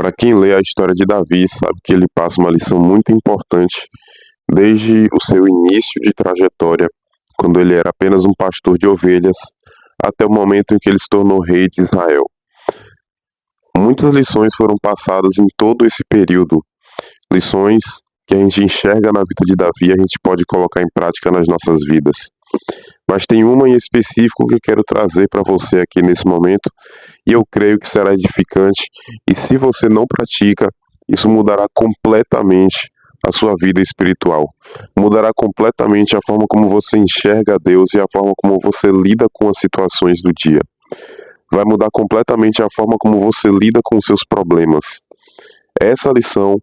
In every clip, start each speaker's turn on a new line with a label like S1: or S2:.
S1: Para quem lê a história de Davi, sabe que ele passa uma lição muito importante desde o seu início de trajetória, quando ele era apenas um pastor de ovelhas, até o momento em que ele se tornou rei de Israel. Muitas lições foram passadas em todo esse período, lições que a gente enxerga na vida de Davi e a gente pode colocar em prática nas nossas vidas. Mas tem uma em específico que eu quero trazer para você aqui nesse momento, e eu creio que será edificante, e se você não pratica, isso mudará completamente a sua vida espiritual. Mudará completamente a forma como você enxerga Deus e a forma como você lida com as situações do dia. Vai mudar completamente a forma como você lida com os seus problemas. Essa lição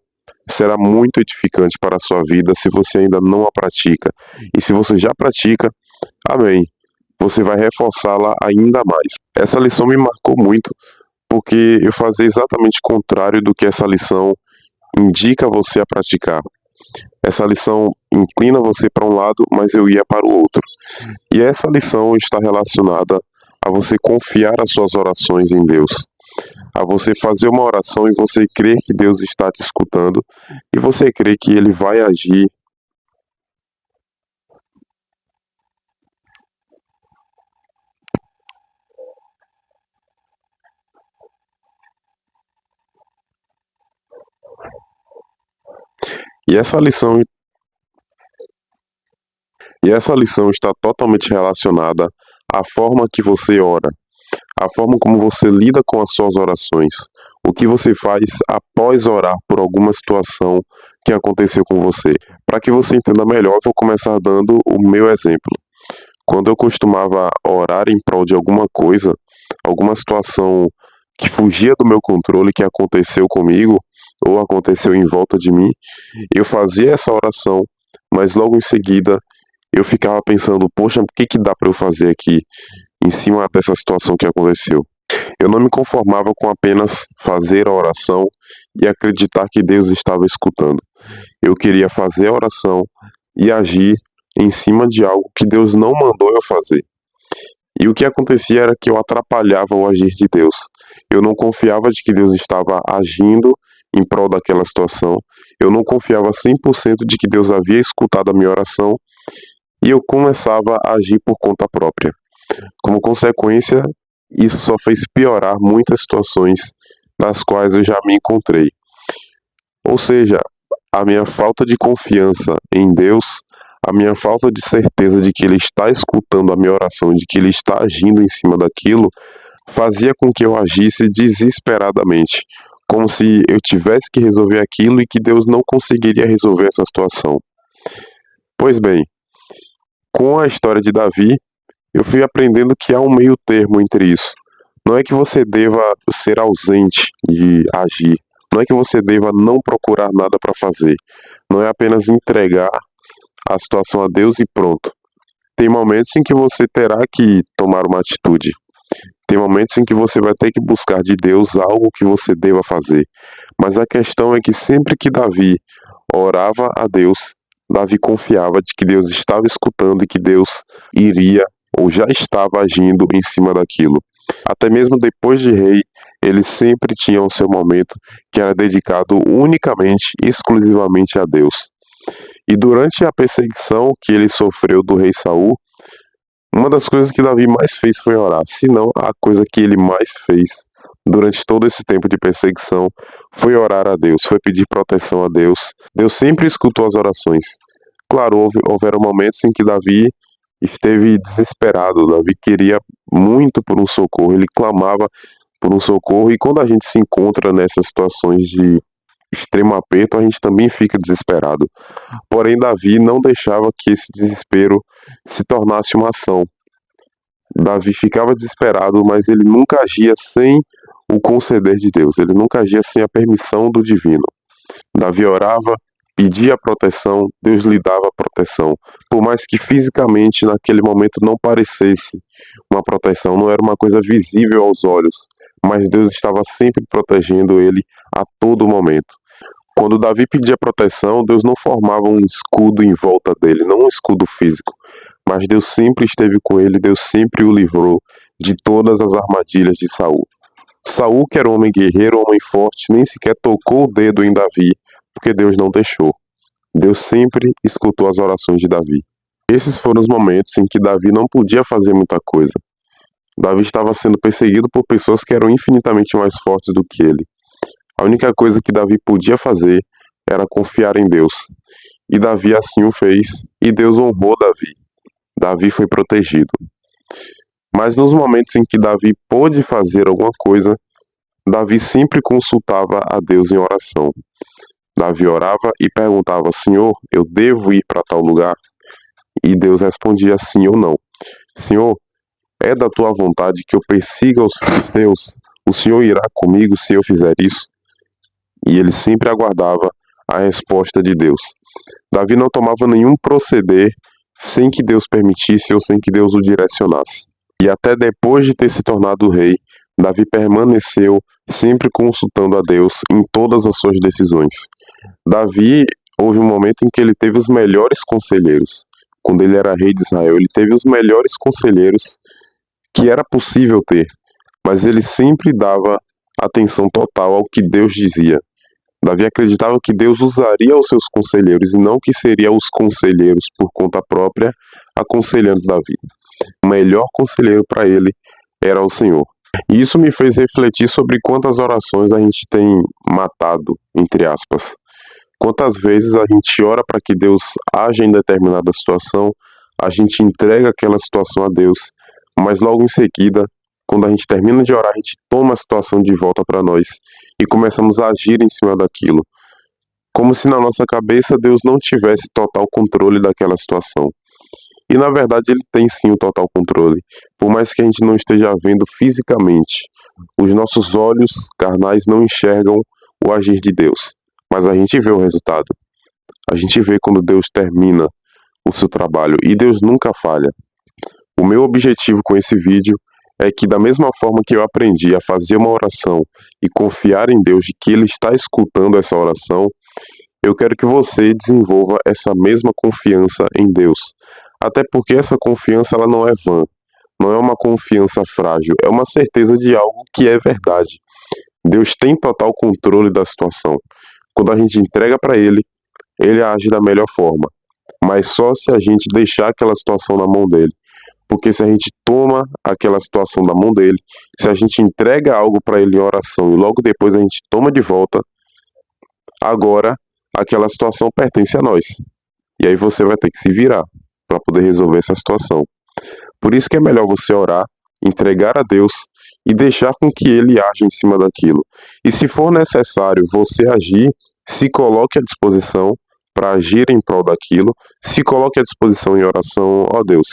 S1: será muito edificante para a sua vida se você ainda não a pratica. E se você já pratica, amém, você vai reforçá-la ainda mais. Essa lição me marcou muito, porque eu fazia exatamente o contrário do que essa lição indica você a praticar. Essa lição inclina você para um lado, mas eu ia para o outro. E essa lição está relacionada a você confiar as suas orações em Deus. A você fazer uma oração e você crer que Deus está te escutando e você crer que Ele vai agir. E essa lição está totalmente relacionada à forma que você ora, à forma como você lida com as suas orações, o que você faz após orar por alguma situação que aconteceu com você. Para que você entenda melhor, eu vou começar dando o meu exemplo. Quando eu costumava orar em prol de alguma coisa, alguma situação que fugia do meu controle, que aconteceu comigo ou aconteceu em volta de mim, eu fazia essa oração, mas logo em seguida eu ficava pensando, poxa, o que dá para eu fazer aqui em cima dessa situação que aconteceu? Eu não me conformava com apenas fazer a oração e acreditar que Deus estava escutando. Eu queria fazer a oração e agir em cima de algo que Deus não mandou eu fazer. E o que acontecia era que eu atrapalhava o agir de Deus. Eu não confiava de que Deus estava agindo em prol daquela situação. Eu não confiava 100% de que Deus havia escutado a minha oração e eu começava a agir por conta própria. Como consequência, isso só fez piorar muitas situações nas quais eu já me encontrei. Ou seja, a minha falta de confiança em Deus, a minha falta de certeza de que Ele está escutando a minha oração, de que Ele está agindo em cima daquilo, fazia com que eu agisse desesperadamente, como se eu tivesse que resolver aquilo e que Deus não conseguiria resolver essa situação. Pois bem, com a história de Davi, eu fui aprendendo que há um meio termo entre isso. Não é que você deva ser ausente de agir, não é que você deva não procurar nada para fazer, não é apenas entregar a situação a Deus e pronto. Tem momentos em que você terá que tomar uma atitude, tem momentos em que você vai ter que buscar de Deus algo que você deva fazer, mas a questão é que sempre que Davi orava a Deus, Davi confiava de que Deus estava escutando e que Deus iria ou já estava agindo em cima daquilo. Até mesmo depois de rei, ele sempre tinha o seu momento que era dedicado unicamente, exclusivamente a Deus. E durante a perseguição que ele sofreu do rei Saul, uma das coisas que Davi mais fez foi orar, se não a coisa que ele mais fez durante todo esse tempo de perseguição foi orar a Deus, foi pedir proteção a Deus. Deus sempre escutou as orações. Claro, houveram momentos em que Davi esteve desesperado, Davi queria muito por um socorro, ele clamava por um socorro, e quando a gente se encontra nessas situações de extremo aperto, a gente também fica desesperado. Porém, Davi não deixava que esse desespero se tornasse uma ação. Davi ficava desesperado, mas ele nunca agia sem o conceder de Deus, ele nunca agia sem a permissão do divino. Davi orava, pedia proteção, Deus lhe dava proteção. Por mais que fisicamente naquele momento não parecesse uma proteção, não era uma coisa visível aos olhos, mas Deus estava sempre protegendo ele a todo momento. Quando Davi pedia proteção, Deus não formava um escudo em volta dele, não um escudo físico, mas Deus sempre esteve com ele, Deus sempre o livrou de todas as armadilhas de Saul. Saul, que era um homem guerreiro, um homem forte, nem sequer tocou o dedo em Davi, porque Deus não deixou. Deus sempre escutou as orações de Davi. Esses foram os momentos em que Davi não podia fazer muita coisa. Davi estava sendo perseguido por pessoas que eram infinitamente mais fortes do que ele. A única coisa que Davi podia fazer era confiar em Deus. E Davi assim o fez, e Deus honrou Davi. Davi foi protegido. Mas nos momentos em que Davi pôde fazer alguma coisa, Davi sempre consultava a Deus em oração. Davi orava e perguntava: Senhor, eu devo ir para tal lugar? E Deus respondia sim ou não. Senhor, é da tua vontade que eu persiga os filisteus? O Senhor irá comigo se eu fizer isso? E ele sempre aguardava a resposta de Deus. Davi não tomava nenhum proceder sem que Deus permitisse ou sem que Deus o direcionasse. E até depois de ter se tornado rei, Davi permaneceu sempre consultando a Deus em todas as suas decisões. Davi, houve um momento em que ele teve os melhores conselheiros. Quando ele era rei de Israel, ele teve os melhores conselheiros que era possível ter, mas ele sempre dava atenção total ao que Deus dizia. Davi acreditava que Deus usaria os seus conselheiros e não que seria os conselheiros por conta própria aconselhando Davi. O melhor conselheiro para ele era o Senhor. E isso me fez refletir sobre quantas orações a gente tem matado, entre aspas. Quantas vezes a gente ora para que Deus haja em determinada situação, a gente entrega aquela situação a Deus, mas logo em seguida, quando a gente termina de orar, a gente toma a situação de volta para nós e começamos a agir em cima daquilo. Como se na nossa cabeça Deus não tivesse total controle daquela situação. E na verdade ele tem sim o total controle, por mais que a gente não esteja vendo fisicamente. Os nossos olhos carnais não enxergam o agir de Deus, mas a gente vê o resultado. A gente vê quando Deus termina o seu trabalho e Deus nunca falha. O meu objetivo com esse vídeo é que, da mesma forma que eu aprendi a fazer uma oração e confiar em Deus de que Ele está escutando essa oração, eu quero que você desenvolva essa mesma confiança em Deus. Até porque essa confiança ela não é vã, não é uma confiança frágil, é uma certeza de algo que é verdade. Deus tem total controle da situação. Quando a gente entrega para Ele, Ele age da melhor forma, mas só se a gente deixar aquela situação na mão dele. Porque se a gente toma aquela situação da mão dele, se a gente entrega algo para ele em oração e logo depois a gente toma de volta, agora aquela situação pertence a nós. E aí você vai ter que se virar para poder resolver essa situação. Por isso que é melhor você orar, entregar a Deus e deixar com que ele aja em cima daquilo. E se for necessário você agir, se coloque à disposição para agir em prol daquilo, se coloque à disposição em oração. Ó Deus,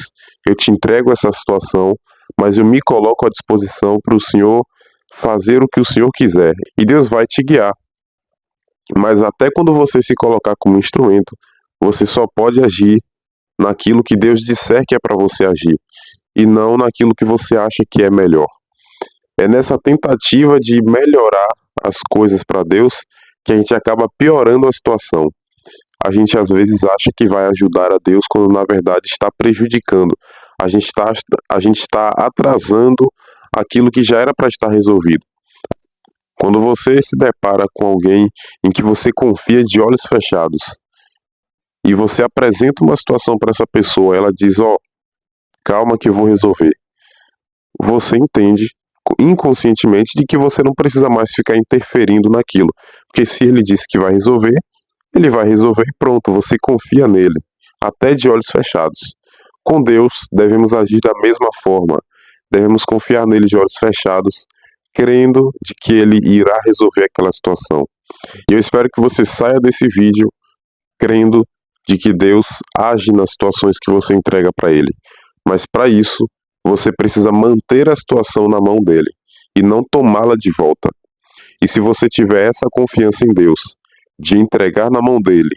S1: eu te entrego essa situação, mas eu me coloco à disposição para o Senhor fazer o que o Senhor quiser. E Deus vai te guiar. Mas até quando você se colocar como instrumento, você só pode agir naquilo que Deus disser que é para você agir, e não naquilo que você acha que é melhor. É nessa tentativa de melhorar as coisas para Deus que a gente acaba piorando a situação. A gente às vezes acha que vai ajudar a Deus quando na verdade está prejudicando. A gente está atrasando aquilo que já era para estar resolvido. Quando você se depara com alguém em que você confia de olhos fechados e você apresenta uma situação para essa pessoa, ela diz: ó, calma que eu vou resolver. Você entende inconscientemente de que você não precisa mais ficar interferindo naquilo, porque se ele disse que vai resolver, ele vai resolver e pronto, você confia nele, até de olhos fechados. Com Deus, devemos agir da mesma forma, devemos confiar nele de olhos fechados, crendo de que ele irá resolver aquela situação. E eu espero que você saia desse vídeo crendo de que Deus age nas situações que você entrega para ele. Mas para isso, você precisa manter a situação na mão dele e não tomá-la de volta. E se você tiver essa confiança em Deus, de entregar na mão dele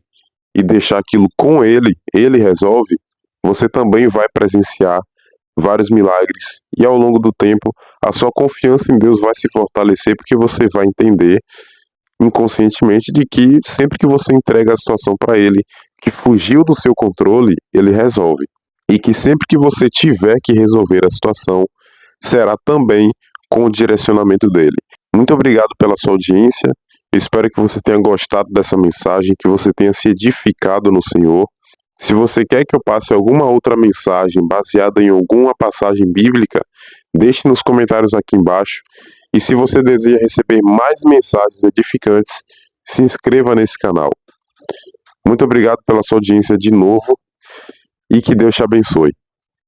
S1: e deixar aquilo com ele, ele resolve, você também vai presenciar vários milagres e ao longo do tempo a sua confiança em Deus vai se fortalecer porque você vai entender inconscientemente de que sempre que você entrega a situação para ele, que fugiu do seu controle, ele resolve. E que sempre que você tiver que resolver a situação, será também com o direcionamento dele. Muito obrigado pela sua audiência. Espero que você tenha gostado dessa mensagem, que você tenha se edificado no Senhor. Se você quer que eu passe alguma outra mensagem baseada em alguma passagem bíblica, deixe nos comentários aqui embaixo. E se você deseja receber mais mensagens edificantes, se inscreva nesse canal. Muito obrigado pela sua audiência de novo e que Deus te abençoe.